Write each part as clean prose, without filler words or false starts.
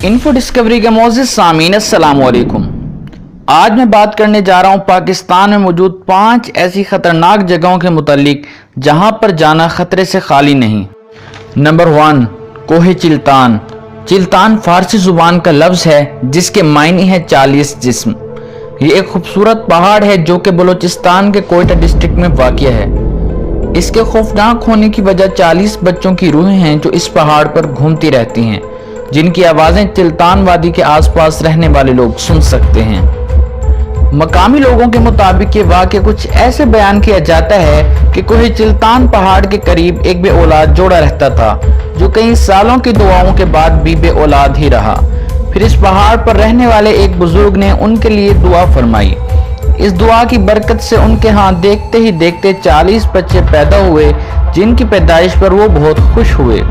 Info discovery के मोअज़्ज़िज़ सामीन अस्सलाम वालेकुम। आज मैं बात करने जा रहा हूँ पाकिस्तान में मौजूद 5 ऐसी ख़तरनाक जगहों के मुतालिक जहाँ पर जाना ख़तरे से खाली नहीं। नंबर 1, कोहे चिल्तान। चिल्तान फारसी ज़ुबान का लफ्ज़ है जिसके मायने है 40 जिस्म। ये एक खूबसूरत पहाड़ है जो कि बलूचिस्तान के कोयटा डिस्ट्रिक्ट में वाक़िया है। इसके खौफनाक होने की वजह 40 बच्चों की रूहें हैं जो इस पहाड़ पर घूमती रहती हैं, जिनकी आवाज़ें चिल्तान वादी के आसपास रहने वाले लोग सुन सकते हैं। मकामी लोगों के मुताबिक ये वाक़या कुछ ऐसे बयान किया जाता है कि कोहे चिल्तान पहाड़ के करीब एक बे औलाद जोड़ा रहता था जो कई सालों की दुआओं के बाद भी बे औलाद ही रहा। फिर इस पहाड़ पर रहने वाले एक बुजुर्ग ने उनके लिए दुआ फरमाई। इस दुआ की बरकत से उनके यहाँ देखते ही देखते 40 बच्चे पैदा हुए, जिनकी पैदाइश पर वो बहुत खुश हुए।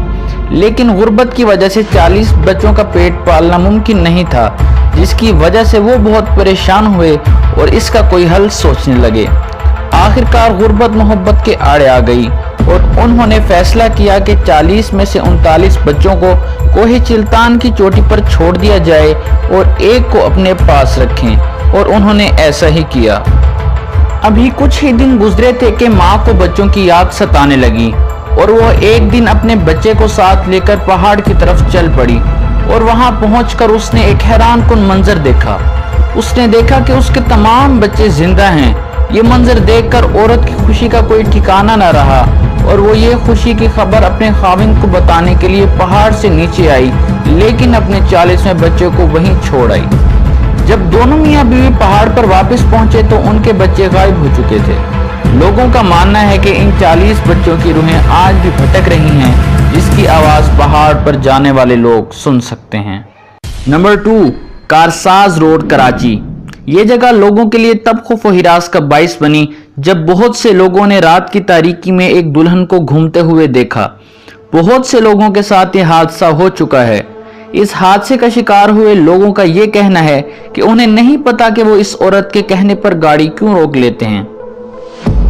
लेकिन गुर्बत की वजह से 40 बच्चों का पेट पालना मुमकिन नहीं था, जिसकी वजह से वो बहुत परेशान हुए और इसका कोई हल सोचने लगे। आखिरकार गुर्बत मोहब्बत के आड़े आ गई और उन्होंने फैसला किया कि 40 में से 39 बच्चों को कोहे चिल्तान की चोटी पर छोड़ दिया जाए और एक को अपने पास रखें, और उन्होंने ऐसा ही किया। अभी कुछ ही दिन गुजरे थे कि माँ को बच्चों की याद सताने लगी और वो एक दिन अपने बच्चे को साथ लेकर पहाड़ की तरफ चल पड़ी और वहां पहुंचकर उसने एक हैरानकुन मंजर देखा। उसने देखा कि उसके तमाम बच्चे जिंदा हैं। ये मंजर देखकर औरत की खुशी का कोई ठिकाना न रहा और वो ये खुशी की खबर अपने खाविंद को बताने के लिए पहाड़ से नीचे आई, लेकिन अपने 40वें बच्चे को वहीं छोड़ आई। जब दोनों मियाँ बीवी पहाड़ पर वापस पहुंचे तो उनके बच्चे गायब हो चुके थे। लोगों का मानना है कि इन 40 बच्चों की रूहें आज भी भटक रही हैं, जिसकी आवाज पहाड़ पर जाने वाले लोग सुन सकते हैं। Number 2, Karsaz road, Karachi. ये जगह लोगों के लिए तब खौफ व हिरास का बाइस बनी जब बहुत से लोगों ने रात की तारीकी में एक दुल्हन को घूमते हुए देखा। बहुत से लोगों के साथ ये हादसा हो चुका है। इस हादसे का शिकार हुए लोगों का ये कहना है कि उन्हें नहीं पता कि वो इस औरत के कहने पर गाड़ी क्यों रोक लेते हैं।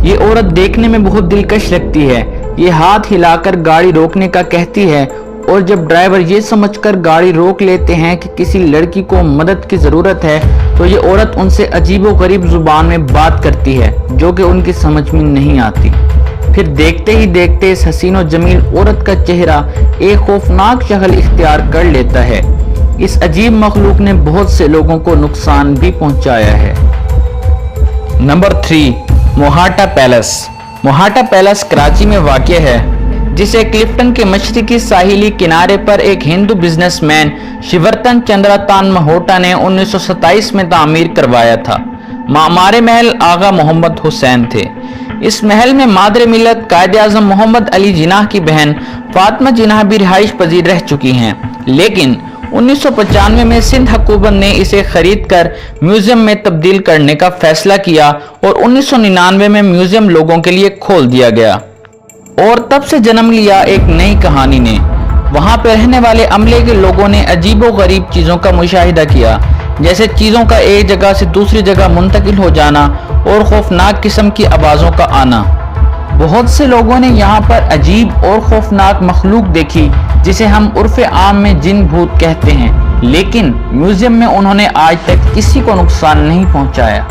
ये औरत देखने में बहुत दिलकश लगती है। ये हाथ हिलाकर गाड़ी रोकने का कहती है और जब ड्राइवर ये समझकर गाड़ी रोक लेते हैं कि किसी लड़की को मदद की जरूरत है तो ये औरत उनसे अजीबोगरीब जुबान में बात करती है जो कि उनकी समझ में नहीं आती। फिर देखते ही देखते इस हसीन और जमील औरत का चेहरा एक खौफनाक शक्ल इख्तियार कर लेता है। इस अजीब मखलूक ने बहुत से लोगों को नुकसान भी पहुंचाया है। Number 3, Mohatta palace. Mohatta palace Karachi में वाक़िया है, जिसे क्लिफ्टन के मशरिकी साहिली किनारे पर एक हिंदू बिजनेसमैन शिवरतन चंद्रतान महोटा ने 1927 में तामीर करवाया था। मामारे महल आगा मोहम्मद हुसैन थे। इस महल में मादरे मिलत कायद-ए-आज़म मोहम्मद अली जिन्नाह की बहन फातिमा जिन्नाह भी रिहाइश पजीर रह चुकी हैं, लेकिन 1995 में सिंध हुकूमत ने इसे खरीद कर म्यूजियम में तब्दील करने का फैसला किया और 1999 में म्यूजियम लोगों के लिए खोल दिया गया और तब से जन्म लिया एक नई कहानी ने। वहां पर रहने वाले अमले के लोगों ने अजीबो गरीब चीजों का मुशाहिदा किया, जैसे चीजों का एक जगह से दूसरी जगह मुंतकिल हो जाना और खौफनाक किस्म की आवाजों का आना। बहुत से लोगों ने यहाँ पर अजीब और खौफनाक मखलूक देखी जिसे हम उर्फ आम में जिन भूत कहते हैं, लेकिन म्यूजियम में उन्होंने आज तक किसी को नुकसान नहीं पहुंचाया।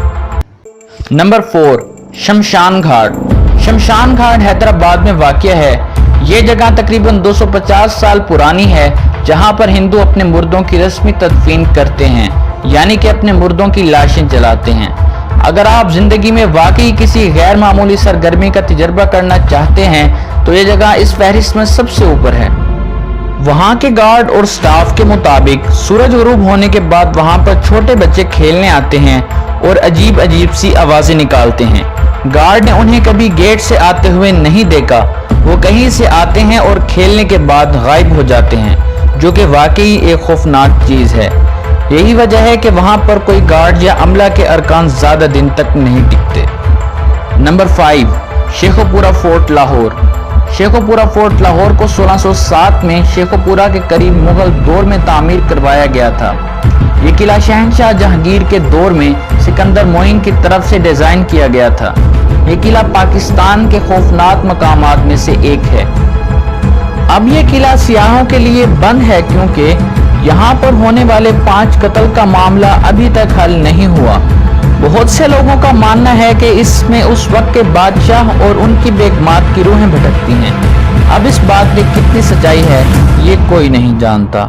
नंबर 4, शमशान घाट। शमशान घाट हैदराबाद में वाक़िया है। ये जगह तकरीबन 250 साल पुरानी है, जहाँ पर हिंदू अपने मुर्दों की रस्मी तदफीन करते हैं, यानी कि अपने मुर्दों की लाशें जलाते हैं। अगर आप जिंदगी में वाकई किसी गैर मामूली सरगर्मी का तजर्बा करना चाहते हैं तो ये जगह इस फहरिस्त में सबसे ऊपर है। वहाँ के गार्ड और स्टाफ के मुताबिक सूरज गुरूब होने के बाद वहाँ पर छोटे बच्चे खेलने आते हैं और अजीब अजीब सी आवाजें निकालते हैं। गार्ड ने उन्हें कभी गेट से आते हुए नहीं देखा। वो कहीं से आते हैं और खेलने के बाद गायब हो जाते हैं, जो कि वाकई एक खौफनाक चीज है। यही वजह है कि वहां पर कोई गार्ड या अमला के अरकान ज्यादा दिन तक नहीं टिकते। Number 5, Shekhopura fort, Lahore. Shekhopura fort Lahore को 1607 में शेखोपुरा के करीब मुगल दौर में तामीर करवाया गया था। ये किला शहनशाह जहांगीर के दौर में सिकंदर मोइन की तरफ से डिजाइन किया गया था। ये किला पाकिस्तान के खौफनाक मकामात में से एक है। अब ये किला सियाहों के लिए बंद है क्योंकि یہاں پر ہونے والے 5 قتل کا معاملہ ابھی تک حل نہیں ہوا۔ بہت سے لوگوں کا ماننا ہے کہ اس میں اس وقت کے بادشاہ اور ان کی بیگمات کی روحیں بھٹکتی ہیں۔ اب اس بات میں کتنی سچائی ہے یہ کوئی نہیں جانتا۔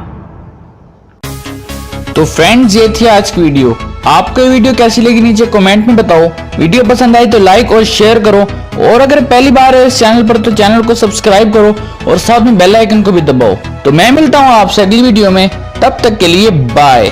تو فرینڈز، یہ تھی آج کی ویڈیو۔ آپ کو یہ ویڈیو کیسی لگی نیچے کمنٹ میں بتاؤ۔ ویڈیو پسند آئی تو لائک اور شیئر کرو، اور اگر پہلی بار ہے اس چینل پر تو چینل کو سبسکرائب کرو اور ساتھ میں بیل آئیکن کو بھی دباؤ۔ تو میں ملتا ہوں آپ سے اگلی ویڈیو میں، تب تک کے لیے بائے۔